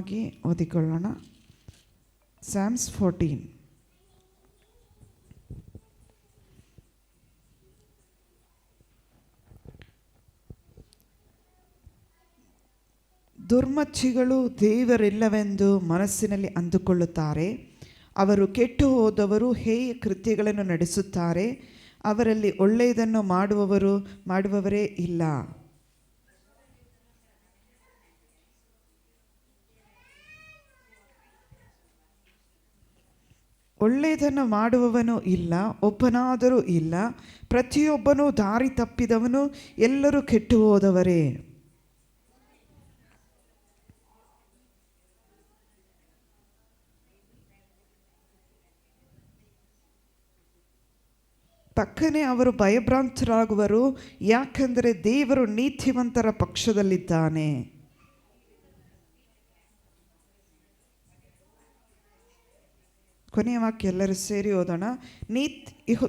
ನಿಧಾನವಾಗಿ ಓದಿಕೊಳ್ಳೋಣ. Psalms 14. ದುರ್ಮಚ್ಚಿಗಳು ದೇವರಿಲ್ಲವೆಂದು ಮನಸ್ಸಿನಲ್ಲಿ ಅಂದುಕೊಳ್ಳುತ್ತಾರೆ. ಅವರು ಕೆಟ್ಟು ಹೋದವರು ಹೇಯ ಕೃತ್ಯಗಳನ್ನು ನಡೆಸುತ್ತಾರೆ. ಅವರಲ್ಲಿ ಒಳ್ಳೆಯದನ್ನು ಮಾಡುವವರೇ ಇಲ್ಲ. ಒಳ್ಳೆಯದನ್ನು ಮಾಡುವವನು ಇಲ್ಲ, ಒಬ್ಬನಾದರೂ ಇಲ್ಲ. ಪ್ರತಿಯೊಬ್ಬನೂ ದಾರಿ ತಪ್ಪಿದವನು, ಎಲ್ಲರೂ ಕೆಟ್ಟು ಹೋದವರೇ. ತಕ್ಕನೆ ಅವರು ಭಯಭ್ರಾಂತರಾಗುವರು, ಯಾಕೆಂದರೆ ದೇವರು ನೀತಿವಂತರ ಪಕ್ಷದಲ್ಲಿದ್ದಾನೆ. ಕೊನೆಯ ವಾಕ್ಯ ಎಲ್ಲರೂ ಸೇರಿ ಓದೋಣ.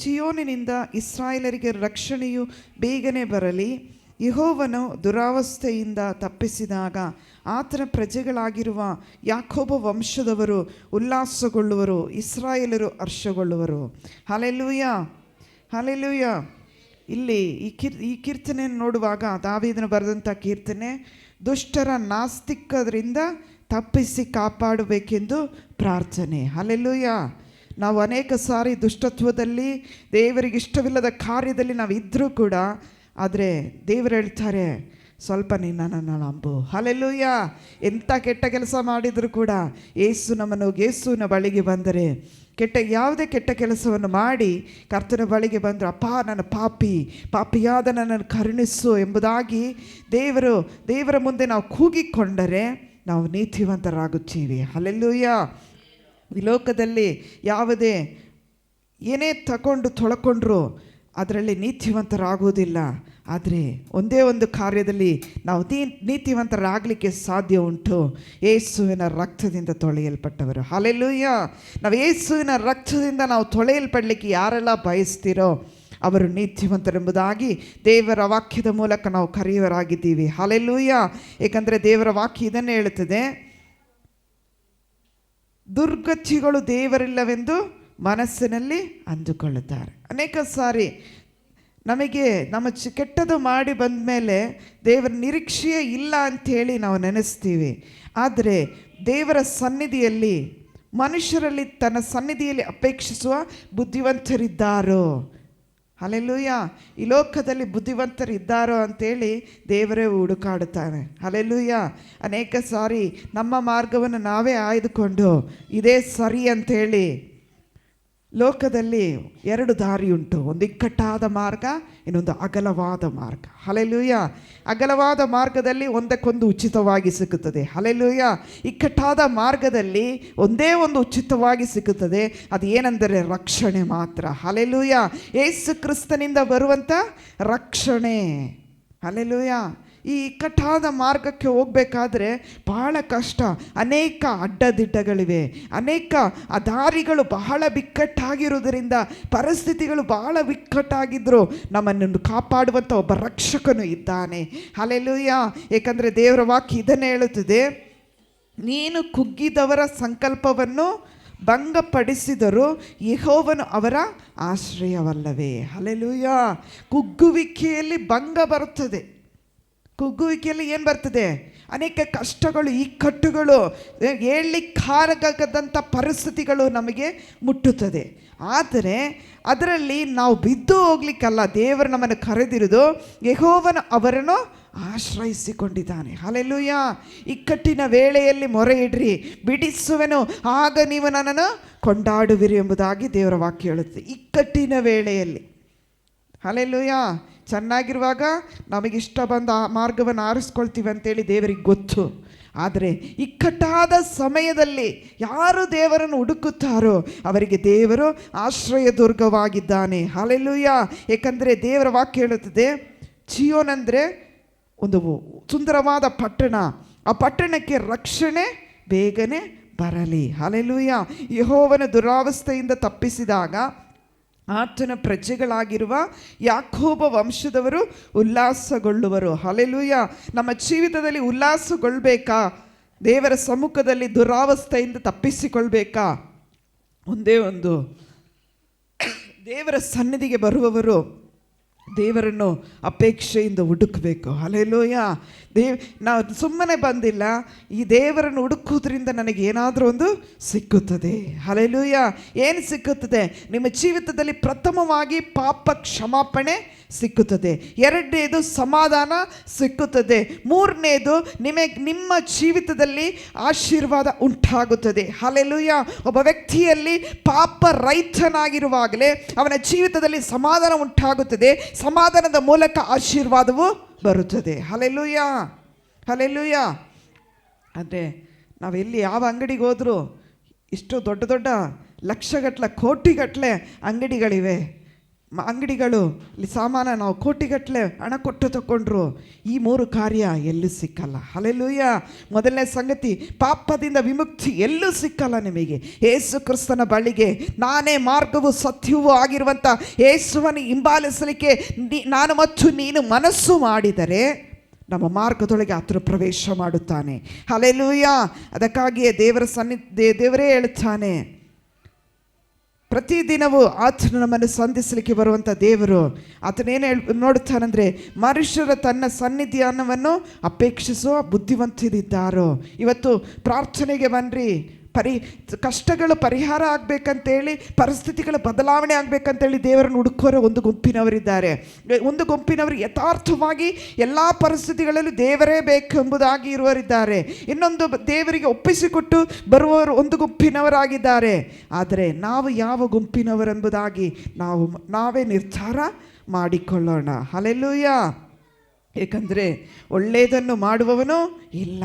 ಚಿಯೋನಿನಿಂದ ಇಸ್ರಾಯೇಲರಿಗೆ ರಕ್ಷಣೆಯು ಬೇಗನೆ ಬರಲಿ. ಯೆಹೋವನು ದುರಾವಸ್ಥೆಯಿಂದ ತಪ್ಪಿಸಿದಾಗ ಆತನ ಪ್ರಜೆಗಳಾಗಿರುವ ಯಾಕೋಬ ವಂಶದವರು ಉಲ್ಲಾಸಗೊಳ್ಳುವರು, ಇಸ್ರಾಯೇಲರು ಹರ್ಷಗೊಳ್ಳುವರು. Hallelujah, hallelujah. ಇಲ್ಲಿ ಈ ಕೀರ್ತನೆಯನ್ನು ನೋಡುವಾಗ ದಾವೀದನು ಬರೆದಂಥ ಕೀರ್ತನೆ, ದುಷ್ಟರ ನಾಸ್ತಿಕರಿಂದ ತಪ್ಪಿಸಿ ಕಾಪಾಡಬೇಕೆಂದು ಪ್ರಾರ್ಥನೆ. ಹಲ್ಲೆಲೂಯಾ. ನಾವು ಅನೇಕ ಸಾರಿ ದುಷ್ಟತ್ವದಲ್ಲಿ, ದೇವರಿಗೆ ಇಷ್ಟವಿಲ್ಲದ ಕಾರ್ಯದಲ್ಲಿ ನಾವು ಇದ್ದರೂ ಕೂಡ, ಆದರೆ ದೇವರು ಹೇಳ್ತಾರೆ, ಸ್ವಲ್ಪ ನನ್ನನ್ನು ನಂಬು. ಹಲ್ಲೆಲೂಯಾ. ಎಂಥ ಕೆಟ್ಟ ಕೆಲಸ ಮಾಡಿದರೂ ಕೂಡ ಯೇಸುವಿನ ಬಳಿಗೆ ಬಂದರೆ, ಯಾವುದೇ ಕೆಟ್ಟ ಕೆಲಸವನ್ನು ಮಾಡಿ ಕರ್ತನ ಬಳಿಗೆ ಬಂದರು, ಅಪ್ಪ ನನ್ನ ಪಾಪಿಯಾದ ನನ್ನನ್ನು ಕರುಣಿಸು ಎಂಬುದಾಗಿ ದೇವರ ಮುಂದೆ ನಾವು ಕೂಗಿಕೊಂಡರೆ ನಾವು ನೀತಿವಂತರಾಗುತ್ತೀವಿ. ಹಲ್ಲೆಲೂಯಾ. ಈ ಲೋಕದಲ್ಲಿ ಏನೇ ತೊಳಕೊಂಡ್ರು ಅದರಲ್ಲಿ ನೀತಿವಂತರಾಗುವುದಿಲ್ಲ. ಆದರೆ ಒಂದೇ ಒಂದು ಕಾರ್ಯದಲ್ಲಿ ನಾವು ನೀತಿವಂತರಾಗಲಿಕ್ಕೆ ಸಾಧ್ಯ ಉಂಟು, ಯೇಸುವಿನ ರಕ್ತದಿಂದ ತೊಳೆಯಲ್ಪಟ್ಟವರು. ಹಲ್ಲೆಲೂಯಾ. ನಾವು ಯೇಸುವಿನ ರಕ್ತದಿಂದ ನಾವು ತೊಳೆಯಲ್ಪಡಲಿಕ್ಕೆ ಯಾರೆಲ್ಲ ಬಯಸ್ತೀರೋ ಅವರು ನೀತಿವಂತರೆಂಬುದಾಗಿ ದೇವರ ವಾಕ್ಯದ ಮೂಲಕ ನಾವು ಕರೆಯುವರಾಗಿದ್ದೀವಿ. ಹಲ್ಲೆಲೂಯಾ. ಏಕೆಂದರೆ ದೇವರ ವಾಕ್ಯ ಇದನ್ನೇ ಹೇಳುತ್ತದೆ, ದುರ್ಗಚ್ಚಿಗಳು ದೇವರಿಲ್ಲವೆಂದು ಮನಸ್ಸಿನಲ್ಲಿ ಅಂದುಕೊಳ್ಳುತ್ತಾರೆ. ಅನೇಕ ಸಾರಿ ನಮಗೆ ಕೆಟ್ಟದು ಮಾಡಿ ಬಂದ ಮೇಲೆ ದೇವರ ನಿರೀಕ್ಷೆಯೇ ಇಲ್ಲ ಅಂಥೇಳಿ ನಾವು ನೆನೆಸ್ತೀವಿ. ಆದರೆ ದೇವರ ಸನ್ನಿಧಿಯಲ್ಲಿ, ಮನುಷ್ಯರಲ್ಲಿ ತನ್ನ ಸನ್ನಿಧಿಯಲ್ಲಿ ಅಪೇಕ್ಷಿಸುವ ಬುದ್ಧಿವಂತರಿದ್ದಾರೋ. ಹಲ್ಲೆಲೂಯಾ. ಈ ಲೋಕದಲ್ಲಿ ಬುದ್ಧಿವಂತರಿದ್ದಾರೋ ಅಂಥೇಳಿ ದೇವರೇ ಹುಡುಕಾಡುತ್ತಾನೆ. ಹಲ್ಲೆಲೂಯಾ. ಅನೇಕ ಸಾರಿ ನಮ್ಮ ಮಾರ್ಗವನ್ನು ನಾವೇ ಆಯ್ದುಕೊಂಡು ಇದೇ ಸರಿ ಅಂಥೇಳಿ, ಲೋಕದಲ್ಲಿ ಎರಡು ದಾರಿ ಉಂಟು, ಒಂದು ಇಕ್ಕಟ್ಟಾದ ಮಾರ್ಗ, ಇನ್ನೊಂದು ಅಗಲವಾದ ಮಾರ್ಗ. ಹಲ್ಲೆಲೂಯಾ. ಅಗಲವಾದ ಮಾರ್ಗದಲ್ಲಿ ಒಂದಕ್ಕೊಂದು ಉಚಿತವಾಗಿ ಸಿಕ್ಕುತ್ತದೆ. ಹಲ್ಲೆಲೂಯಾ. ಇಕ್ಕಟ್ಟಾದ ಮಾರ್ಗದಲ್ಲಿ ಒಂದೇ ಒಂದು ಉಚಿತವಾಗಿ ಸಿಕ್ಕುತ್ತದೆ, ಅದು ಏನೆಂದರೆ ರಕ್ಷಣೆ ಮಾತ್ರ. ಹಲ್ಲೆಲೂಯಾ. ಯೇಸು ಕ್ರಿಸ್ತನಿಂದ ಬರುವಂಥ ರಕ್ಷಣೆ. ಹಲ್ಲೆಲೂಯಾ. ಈ ಇಕ್ಕಟ್ಟಾದ ಮಾರ್ಗಕ್ಕೆ ಹೋಗಬೇಕಾದ್ರೆ ಬಹಳ ಕಷ್ಟ. ಅನೇಕ ಅಡ್ಡದಿಡ್ಡಗಳಿವೆ, ಅನೇಕ ಆ ದಾರಿಗಳು ಬಹಳ ಬಿಕ್ಕಟ್ಟಾಗಿರುವುದರಿಂದ, ಪರಿಸ್ಥಿತಿಗಳು ಬಹಳ ಬಿಕ್ಕಟ್ಟಾಗಿದ್ದರೂ ನಮ್ಮನ್ನು ಕಾಪಾಡುವಂಥ ಒಬ್ಬ ರಕ್ಷಕನು ಇದ್ದಾನೆ. ಹಲ್ಲೆಲೂಯಾ. ಏಕೆಂದರೆ ದೇವರ ವಾಕ್ಯ ಇದನ್ನೇ ಹೇಳುತ್ತದೆ, ನೀನು ಕುಗ್ಗಿದವರ ಸಂಕಲ್ಪವನ್ನು ಭಂಗಪಡಿಸಿದರೂ ಯೆಹೋವನು ಅವರ ಆಶ್ರಯವಲ್ಲವೇ. ಹಲ್ಲೆಲೂಯಾ. ಕುಗ್ಗುವಿಕೆಯಲ್ಲಿ ಭಂಗ ಬರುತ್ತದೆ. ಕುಗ್ಗುವಿಕೆಯಲ್ಲಿ ಏನು ಬರ್ತದೆ? ಅನೇಕ ಕಷ್ಟಗಳು, ಇಕ್ಕಟ್ಟುಗಳು, ಹೇಳಲಿಕ್ಕಾಗದಂಥ ಪರಿಸ್ಥಿತಿಗಳು ನಮಗೆ ಮುಟ್ಟುತ್ತದೆ. ಆದರೆ ಅದರಲ್ಲಿ ನಾವು ಬಿದ್ದು ಹೋಗ್ಲಿಕ್ಕಲ್ಲ, ದೇವರು ನಮ್ಮನ್ನು ಕರೆದಿರುವುದು, ಯೆಹೋವನು ಅವರನ್ನು ಆಶ್ರಯಿಸಿಕೊಂಡಿದ್ದಾನೆ. ಹಲ್ಲೆಲೂಯಾ. ಇಕ್ಕಟ್ಟಿನ ವೇಳೆಯಲ್ಲಿ ಮೊರೆ ಇಡ್ರಿ, ಬಿಡಿಸುವೆನು, ಆಗ ನೀವು ನನ್ನನ್ನು ಕೊಂಡಾಡುವಿರಿ ಎಂಬುದಾಗಿ ದೇವರ ವಾಕ್ಯ ಹೇಳುತ್ತೆ. ಇಕ್ಕಟ್ಟಿನ ವೇಳೆಯಲ್ಲಿ. ಹಲ್ಲೆಲೂಯಾ. ಚೆನ್ನಾಗಿರುವಾಗ ನಮಗಿಷ್ಟ ಬಂದ ಆ ಮಾರ್ಗವನ್ನು ಆರಿಸ್ಕೊಳ್ತೀವಿ ಅಂತೇಳಿ ದೇವರಿಗೆ ಗೊತ್ತು. ಆದರೆ ಇಕ್ಕಟ್ಟಾದ ಸಮಯದಲ್ಲಿ ಯಾರು ದೇವರನ್ನು ಹುಡುಕುತ್ತಾರೋ ಅವರಿಗೆ ದೇವರು ಆಶ್ರಯ ದುರ್ಗವಾಗಿದ್ದಾನೆ. ಹಲ್ಲೆಲೂಯಾ. ಏಕೆಂದರೆ ದೇವರ ವಾಕ್ಯ ಹೇಳುತ್ತದೆ, ಚಿಯೋನ್ ಅಂದರೆ ಒಂದು ಸುಂದರವಾದ ಪಟ್ಟಣ, ಆ ಪಟ್ಟಣಕ್ಕೆ ರಕ್ಷಣೆ ಬೇಗನೆ ಬರಲಿ. ಹಲ್ಲೆಲೂಯಾ. ಯೆಹೋವನ ದುರಾವಸ್ಥೆಯಿಂದ ತಪ್ಪಿಸಿದಾಗ ಆತನ ಪ್ರಜೆಗಳಾಗಿರುವ ಯಾಕೋಬ ವಂಶದವರು ಉಲ್ಲಾಸಗೊಳ್ಳುವರು. ಹಲ್ಲೆಲೂಯಾ. ನಮ್ಮ ಜೀವಿತದಲ್ಲಿ ಉಲ್ಲಾಸಗೊಳ್ಬೇಕಾ? ದೇವರ ಸಮ್ಮುಖದಲ್ಲಿ ದುರಾವಸ್ಥೆಯಿಂದ ತಪ್ಪಿಸಿಕೊಳ್ಬೇಕಾ? ಒಂದೇ ಒಂದು, ದೇವರ ಸನ್ನಿಧಿಗೆ ಬರುವವರು ದೇವರನ್ನು ಅಪೇಕ್ಷೆಯಿಂದ ಹುಡುಕಬೇಕು. ಹಲ್ಲೆಲೂಯ. ನಾವು ಸುಮ್ಮನೆ ಬಂದಿಲ್ಲ, ಈ ದೇವರನ್ನು ಹುಡುಕುವುದರಿಂದ ನನಗೆ ಏನಾದರೂ ಒಂದು ಸಿಕ್ಕುತ್ತದೆ. ಹಲ್ಲೆಲೂಯ. ಏನು ಸಿಕ್ಕುತ್ತದೆ? ನಿಮ್ಮ ಜೀವಿತದಲ್ಲಿ ಪ್ರಥಮವಾಗಿ ಪಾಪ ಕ್ಷಮಾಪಣೆ ಸಿಕ್ಕುತ್ತದೆ. ಎರಡನೇದು ಸಮಾಧಾನ ಸಿಕ್ಕುತ್ತದೆ. ಮೂರನೇದು ನಿಮ್ಮ ಜೀವಿತದಲ್ಲಿ ಆಶೀರ್ವಾದ ಉಂಟಾಗುತ್ತದೆ. ಹಲ್ಲೆಲೂಯ. ಒಬ್ಬ ವ್ಯಕ್ತಿಯಲ್ಲಿ ಪಾಪ ರಹಿತನಾಗಿರುವಾಗಲೇ ಅವನ ಜೀವಿತದಲ್ಲಿ ಸಮಾಧಾನ ಉಂಟಾಗುತ್ತದೆ. ಸಮಾಧಾನದ ಮೂಲಕ ಆಶೀರ್ವಾದವು ಬರುತ್ತದೆ. Hallelujah, hallelujah. ಅಂದರೆ ನಾವೆಲ್ಲಿ ಯಾವ ಅಂಗಡಿಗೆ ಹೋದರೂ ಇಷ್ಟು ದೊಡ್ಡ ದೊಡ್ಡ ಲಕ್ಷಗಟ್ಟಲೆ ಕೋಟಿಗಟ್ಟಲೆ ಅಂಗಡಿಗಳಿವೆ. ಅಂಗಡಿಗಳು ಇಲ್ಲಿ ಸಾಮಾನು ನಾವು ಕೋಟಿಗಟ್ಟಲೆ ಹಣ ಕೊಟ್ಟು ತಗೊಂಡ್ರು ಈ ಮೂರು ಕಾರ್ಯ ಎಲ್ಲೂ ಸಿಕ್ಕಲ್ಲ. ಹಲ್ಲೆಲೂಯ. ಮೊದಲನೇ ಸಂಗತಿ, ಪಾಪದಿಂದ ವಿಮುಕ್ತಿ ಎಲ್ಲೂ ಸಿಕ್ಕಲ್ಲ ನಿಮಗೆ. ಯೇಸು ಕ್ರಿಸ್ತನ ಬಳಿಗೆ, ನಾನೇ ಮಾರ್ಗವು ಸತ್ಯವೂ ಆಗಿರುವಂಥ ಯೇಸುವನ್ನು ಹಿಂಬಾಲಿಸಲಿಕ್ಕೆ ನಾನು ಮತ್ತು ನೀನು ಮನಸ್ಸು ಮಾಡಿದರೆ ನಮ್ಮ ಮಾರ್ಗದೊಳಗೆ ಆತನು ಪ್ರವೇಶ ಮಾಡುತ್ತಾನೆ. ಹಲ್ಲೆಲೂಯ. ಅದಕ್ಕಾಗಿಯೇ ದೇವರೇ ಹೇಳುತ್ತಾನೆ, ಪ್ರತಿದಿನವೂ ಆತನು ನಮ್ಮನ್ನು ಸಂಧಿಸಲಿಕ್ಕೆ ಬರುವಂಥ ದೇವರು. ಆತನೇನು ನೋಡುತ್ತಾನಂದರೆ, ಮನುಷ್ಯರ ತನ್ನ ಸನ್ನಿಧಾನವನ್ನು ಅಪೇಕ್ಷಿಸುವ ಬುದ್ಧಿವಂತರಿದ್ದಾರೋ. ಇವತ್ತು ಪ್ರಾರ್ಥನೆಗೆ ಬನ್ನಿರಿ, ಕಷ್ಟಗಳು ಪರಿಹಾರ ಆಗಬೇಕಂತೇಳಿ, ಪರಿಸ್ಥಿತಿಗಳ ಬದಲಾವಣೆ ಆಗಬೇಕಂತೇಳಿ ದೇವರನ್ನು ಹುಡುಕೋರು ಒಂದು ಗುಂಪಿನವರಿದ್ದಾರೆ. ಒಂದು ಗುಂಪಿನವರು ಯಥಾರ್ಥವಾಗಿ ಎಲ್ಲ ಪರಿಸ್ಥಿತಿಗಳಲ್ಲೂ ದೇವರೇ ಬೇಕೆಂಬುದಾಗಿ ಇರುವರಿದ್ದಾರೆ. ಇನ್ನೊಂದು ದೇವರಿಗೆ ಒಪ್ಪಿಸಿಕೊಟ್ಟು ಬರುವವರು ಒಂದು ಗುಂಪಿನವರಾಗಿದ್ದಾರೆ. ಆದರೆ ನಾವು ಯಾವ ಗುಂಪಿನವರೆಂಬುದಾಗಿ ನಾವೇ ನಿರ್ಧಾರ ಮಾಡಿಕೊಳ್ಳೋಣ. ಹಲ್ಲೆಲೂಯ. ಏಕೆಂದರೆ ಒಳ್ಳೆಯದನ್ನು ಮಾಡುವವನು ಇಲ್ಲ.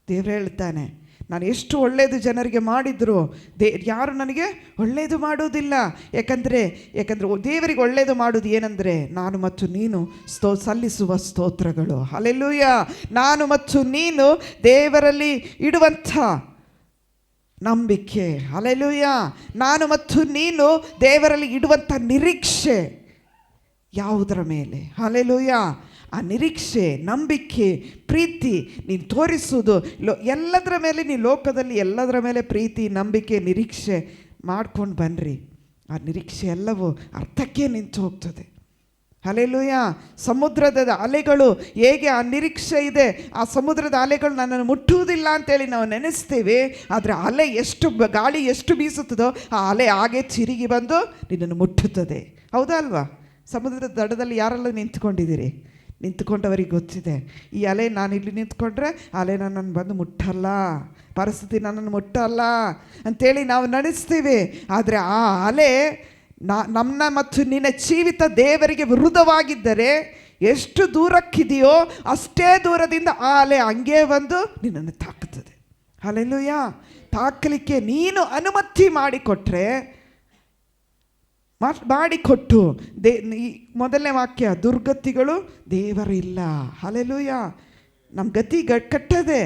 ದೇವರು ಹೇಳ್ತಾನೆ, ನಾನು ಎಷ್ಟು ಒಳ್ಳೆಯದು ಜನರಿಗೆ ಮಾಡಿದ್ರು ಯಾರು ನನಗೆ ಒಳ್ಳೆಯದು ಮಾಡುವುದಿಲ್ಲ. ಯಾಕಂದರೆ ದೇವರಿಗೆ ಒಳ್ಳೆಯದು ಮಾಡೋದು ಏನಂದರೆ, ನಾನು ಮತ್ತು ನೀನು ಸಲ್ಲಿಸುವ ಸ್ತೋತ್ರಗಳು. ಹಲ್ಲೆಲೂಯ. ನಾನು ಮತ್ತು ನೀನು ದೇವರಲ್ಲಿ ಇಡುವಂಥ ನಂಬಿಕೆ. ಹಲ್ಲೆಲೂಯ. ನಾನು ಮತ್ತು ನೀನು ದೇವರಲ್ಲಿ ಇಡುವಂಥ ನಿರೀಕ್ಷೆ ಯಾವುದರ ಮೇಲೆ? ಹಲ್ಲೆಲೂಯ. ಆ ನಿರೀಕ್ಷೆ, ನಂಬಿಕೆ, ಪ್ರೀತಿ ನೀನು ತೋರಿಸುವುದು ಎಲ್ಲದರ ಮೇಲೆ, ನೀನು ಲೋಕದಲ್ಲಿ ಎಲ್ಲದರ ಮೇಲೆ ಪ್ರೀತಿ, ನಂಬಿಕೆ, ನಿರೀಕ್ಷೆ ಮಾಡ್ಕೊಂಡು ಬನ್ನಿರಿ. ಆ ನಿರೀಕ್ಷೆ ಎಲ್ಲವೂ ಅರ್ಥಕ್ಕೆ ನಿಂತು ಹೋಗ್ತದೆ. ಹಲ್ಲೆಲೂಯ. ಸಮುದ್ರದ ಅಲೆಗಳು ಹೇಗೆ ಆ ನಿರೀಕ್ಷೆ ಇದೆ, ಆ ಸಮುದ್ರದ ಅಲೆಗಳು ನನ್ನನ್ನು ಮುಟ್ಟುವುದಿಲ್ಲ ಅಂತೇಳಿ ನಾವು ನೆನೆಸ್ತೀವಿ. ಆದರೆ ಅಲೆ ಗಾಳಿ ಎಷ್ಟು ಬೀಸುತ್ತದೋ ಆ ಅಲೆ ಹಾಗೆ ತಿರುಗಿ ಬಂದು ನಿನ್ನನ್ನು ಮುಟ್ಟುತ್ತದೆ. ಹೌದಾ ಅಲ್ವಾ? ಸಮುದ್ರದ ದಡದಲ್ಲಿ ಯಾರೆಲ್ಲ ನಿಂತ್ಕೊಂಡವರಿಗೆ ಗೊತ್ತಿದೆ, ಈ ಅಲೆ ನಾನು ಇಲ್ಲಿ ನಿಂತ್ಕೊಂಡ್ರೆ ಅಲೆ ನನ್ನನ್ನು ಬಂದು ಮುಟ್ಟಲ್ಲ, ಪರಿಸ್ಥಿತಿ ನನ್ನನ್ನು ಮುಟ್ಟಲ್ಲ ಅಂಥೇಳಿ ನಾವು ನಡೆಸ್ತೀವಿ. ಆದರೆ ಆ ಅಲೆ ನಮ್ಮ ಮತ್ತು ನಿನ್ನ ಜೀವಿತ ದೇವರಿಗೆ ವಿರುದ್ಧವಾಗಿದ್ದರೆ ಎಷ್ಟು ದೂರಕ್ಕಿದೆಯೋ ಅಷ್ಟೇ ದೂರದಿಂದ ಆ ಅಲೆ ಹಂಗೆ ಬಂದು ನಿನ್ನನ್ನು ತಾಕುತ್ತದೆ. ಹಲ್ಲೆಲೂಯ. ತಾಕಲಿಕ್ಕೆ ನೀನು ಅನುಮತಿ ಮಾಡಿಕೊಟ್ಟು ಮೊದಲನೇ ವಾಕ್ಯ, ದುರ್ಗತಿಗಳು ದೇವರಿಲ್ಲ. ಹಲ್ಲೆಲೂಯ. ನಮ್ಮ ಗತಿ ಕೆಟ್ಟದೆ,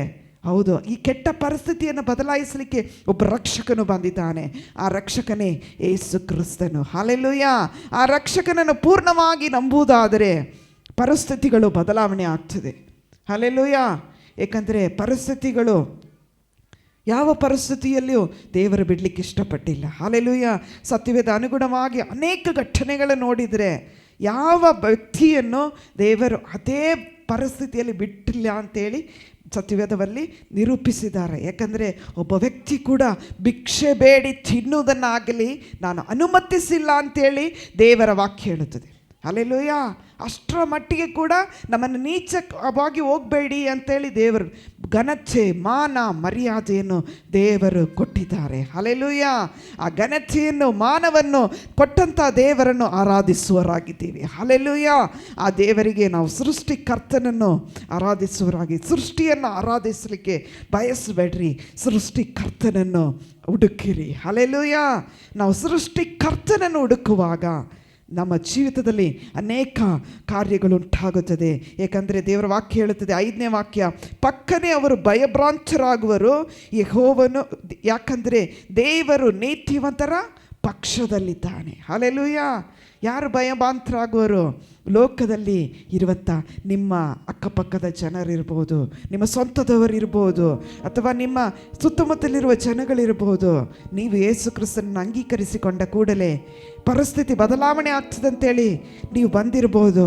ಹೌದು. ಈ ಕೆಟ್ಟ ಪರಿಸ್ಥಿತಿಯನ್ನು ಬದಲಾಯಿಸಲಿಕ್ಕೆ ಒಬ್ಬ ರಕ್ಷಕನು ಬಂದಿದ್ದಾನೆ. ಆ ರಕ್ಷಕನೇ ಯೇಸು ಕ್ರಿಸ್ತನು. ಹಲ್ಲೆಲೂಯ. ಆ ರಕ್ಷಕನನ್ನು ಪೂರ್ಣವಾಗಿ ನಂಬುವುದಾದರೆ ಪರಿಸ್ಥಿತಿಗಳು ಬದಲಾವಣೆ ಆಗ್ತದೆ. ಹಲ್ಲೆಲೂಯ. ಏಕೆಂದರೆ ಪರಿಸ್ಥಿತಿಗಳು ಯಾವ ಪರಿಸ್ಥಿತಿಯಲ್ಲಿಯೂ ದೇವರು ಬಿಡಲಿಕ್ಕೆ ಇಷ್ಟಪಟ್ಟಿಲ್ಲ. ಹಲ್ಲೆಲೂಯ. ಸತ್ಯವೇದ ಅನುಗುಣವಾಗಿ ಅನೇಕ ಘಟನೆಗಳನ್ನು ನೋಡಿದರೆ ಯಾವ ವ್ಯಕ್ತಿಯನ್ನು ದೇವರು ಅದೇ ಪರಿಸ್ಥಿತಿಯಲ್ಲಿ ಬಿಟ್ಟಿಲ್ಲ ಅಂತೇಳಿ ಸತ್ಯವೇದದಲ್ಲಿ ನಿರೂಪಿಸಿದ್ದಾರೆ. ಯಾಕಂದರೆ ಒಬ್ಬ ವ್ಯಕ್ತಿ ಕೂಡ ಭಿಕ್ಷೆ ಬೇಡಿ ತಿನ್ನುವುದನ್ನಾಗಲಿ ನಾನು ಅನುಮತಿಸಿಲ್ಲ ಅಂತೇಳಿ ದೇವರ ವಾಕ್ಯ ಹೇಳುತ್ತದೆ. ಹಲ್ಲೆಲೂಯ. ಅಷ್ಟರ ಮಟ್ಟಿಗೆ ಕೂಡ ನಮ್ಮನ್ನು ನೀಚವಾಗಿ ಹೋಗಬೇಡಿ ಅಂತೇಳಿ ದೇವರು ಘನತೆ, ಮಾನ, ಮರ್ಯಾದೆಯನ್ನು ದೇವರು ಕೊಟ್ಟಿದ್ದಾರೆ. ಹಲ್ಲೆಲೂಯ. ಆ ಘನತೆಯನ್ನು, ಮಾನವನ್ನು ಕೊಟ್ಟಂಥ ದೇವರನ್ನು ಆರಾಧಿಸುವರಾಗಿದ್ದೀವಿ. ಹಲ್ಲೆಲೂಯ. ಆ ದೇವರಿಗೆ ನಾವು ಸೃಷ್ಟಿಕರ್ತನನ್ನು ಆರಾಧಿಸುವರಾಗಿ, ಸೃಷ್ಟಿಯನ್ನು ಆರಾಧಿಸಲಿಕ್ಕೆ ಬಯಸಬೇಡ್ರಿ, ಸೃಷ್ಟಿಕರ್ತನನ್ನು ಹುಡುಕಿರಿ. ಹಲ್ಲೆಲೂಯ. ನಾವು ಸೃಷ್ಟಿಕರ್ತನನ್ನು ಹುಡುಕುವಾಗ ನಮ್ಮ ಜೀವಿತದಲ್ಲಿ ಅನೇಕ ಕಾರ್ಯಗಳು ಉಂಟಾಗುತ್ತದೆ. ಏಕೆಂದರೆ ದೇವರ ವಾಕ್ಯ ಹೇಳುತ್ತದೆ, 5ನೇ ವಾಕ್ಯ, ಪಕ್ಕನೆ ಅವರು ಭಯಭ್ರಾಂತರಾಗುವರು ಯೆಹೋವನು, ಯಾಕಂದರೆ ದೇವರು ನೀತಿವಂತರ ಪಕ್ಷದಲ್ಲಿದ್ದಾನೆ. ಹಲ್ಲೆಲೂಯ. ಯಾರು ಭಯಭಾಂತರಾಗುವರು? ಲೋಕದಲ್ಲಿ ಇರುವಂಥ ನಿಮ್ಮ ಅಕ್ಕಪಕ್ಕದ ಜನರಿರ್ಬೋದು, ನಿಮ್ಮ ಸ್ವಂತದವರಿರ್ಬೋದು, ಅಥವಾ ನಿಮ್ಮ ಸುತ್ತಮುತ್ತಲಿರುವ ಜನಗಳಿರ್ಬೋದು. ನೀವು ಯೇಸು ಕ್ರಿಸ್ತನನ್ನು ಅಂಗೀಕರಿಸಿಕೊಂಡ ಕೂಡಲೇ ಪರಿಸ್ಥಿತಿ ಬದಲಾವಣೆ ಆಗ್ತದಂತೇಳಿ ನೀವು ಬಂದಿರ್ಬೋದು.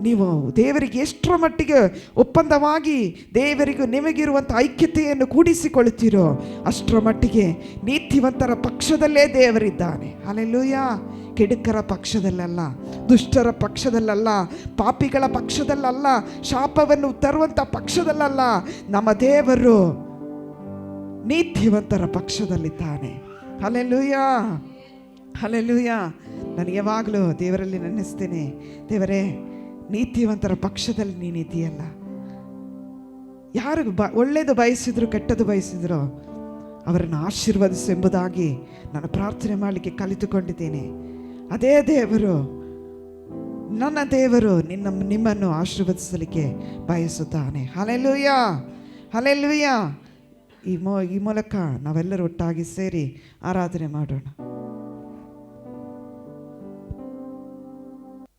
ನೀವು ದೇವರಿಗೆ ಎಷ್ಟರ ಮಟ್ಟಿಗೆ ಒಪ್ಪಂದವಾಗಿ ದೇವರಿಗೂ ನಿಮಗಿರುವಂಥ ಐಕ್ಯತೆಯನ್ನು ಕೂಡಿಸಿಕೊಳ್ತೀರೋ ಅಷ್ಟರ ಮಟ್ಟಿಗೆ ನೀತಿವಂತರ ಪಕ್ಷದಲ್ಲೇ ದೇವರಿದ್ದಾನೆ. ಹಲ್ಲೆಲೂಯಾ. ಕೆಡುಕರ ಪಕ್ಷದಲ್ಲಲ್ಲ, ದುಷ್ಟರ ಪಕ್ಷದಲ್ಲಲ್ಲ, ಪಾಪಿಗಳ ಪಕ್ಷದಲ್ಲಲ್ಲ, ಶಾಪವನ್ನು ತರುವಂಥ ಪಕ್ಷದಲ್ಲಲ್ಲ. ನಮ್ಮ ದೇವರು ನೀತಿವಂತರ ಪಕ್ಷದಲ್ಲಿದ್ದಾನೆ. Hallelujah, hallelujah. ನಾನು ಯಾವಾಗಲೂ ದೇವರಲ್ಲಿ ನೆನೆಸ್ತೇನೆ, ದೇವರೇ ನೀತಿವಂತರ ಪಕ್ಷದಲ್ಲಿ ನೀನಿದೆಯಲ್ಲ. ಯಾರಿಗೂ ಒಳ್ಳೆಯದು ಬಯಸಿದ್ರು ಕೆಟ್ಟದ್ದು ಬಯಸಿದ್ರು ಅವರನ್ನು ಆಶೀರ್ವದಿಸು ಎಂಬುದಾಗಿ ನಾನು ಪ್ರಾರ್ಥನೆ ಮಾಡಲಿಕ್ಕೆ ಕಲಿತುಕೊಂಡಿದ್ದೇನೆ. ಅದೇ ದೇವರು, ನನ್ನ ದೇವರು ನಿಮ್ಮನ್ನು ಆಶೀರ್ವದಿಸಲಿಕ್ಕೆ ಬಯಸುತ್ತಾನೆ. Hallelujah, hallelujah. ಈ ಮೂಲಕ ನಾವೆಲ್ಲರೂ ಒಟ್ಟಾಗಿ ಸೇರಿ ಆರಾಧನೆ ಮಾಡೋಣ.